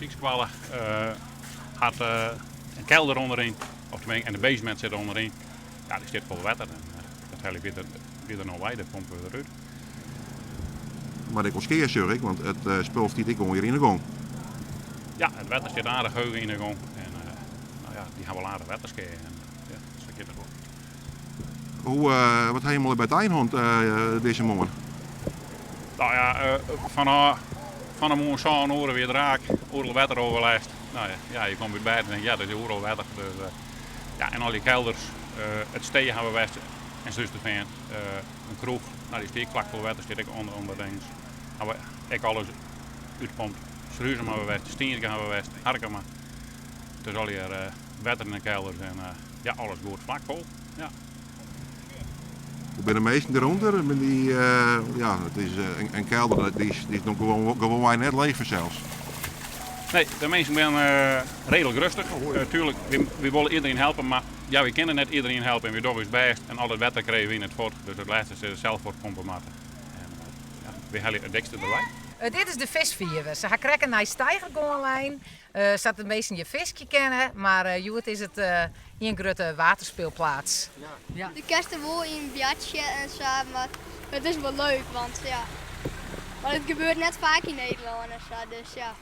gymnastiekskolen had een kelder onderin. En de basement zit onderin. Ja, die zit vol water. En, dat hele weer er nog bij, dat pompen we eruit. Maar ik was keer zeg ik, want het spul stiet ik gewoon weer in de gang. Ja, het water zit aardig hoog in de gang. En nou ja, die gaan wel aardig water skeren. Ja, dat is het goed. Wat helemaal bij het eindhand deze morgen? Nou ja, van een morgen zo'n oren weer raak, oorlog water overlijst. Nou ja, je komt weer bij en denkt, ja, dat is oorlog water. Dus, ja, en al die kelders, het steden hebben we west en zuster van een kroeg, nou die steekt vlak voor water, zit ik onder dingen. Hebben we ik alles uitpompt. Schruizen hebben we west, Stienke hebben we west, Harkema. Dus al hier water in de kelders en ja, alles goed vlak vol. Ja. Ik ben de meesten eronder. Ja, het is een kelder, die is nog gewoon net leeg zelfs. Nee, de mensen zijn redelijk rustig. Tuurlijk, we willen iedereen helpen, maar ja, we kunnen net iedereen helpen en we doen ons best. En al het water krijgen we in het fort, dus het laatste is zelf voor pompen maken. En ja, we halen het dikste erbij. Dit is de visvier. Ze gaan krekken naar Steigergonlijn. Zat de meesten je visje kennen, maar Joet is het hier een grote waterspeelplaats. Ja. De kerst wel in een bjatje en zo, maar het is wel leuk, want ja. Maar het gebeurt net vaak in Nederland en zo, dus ja.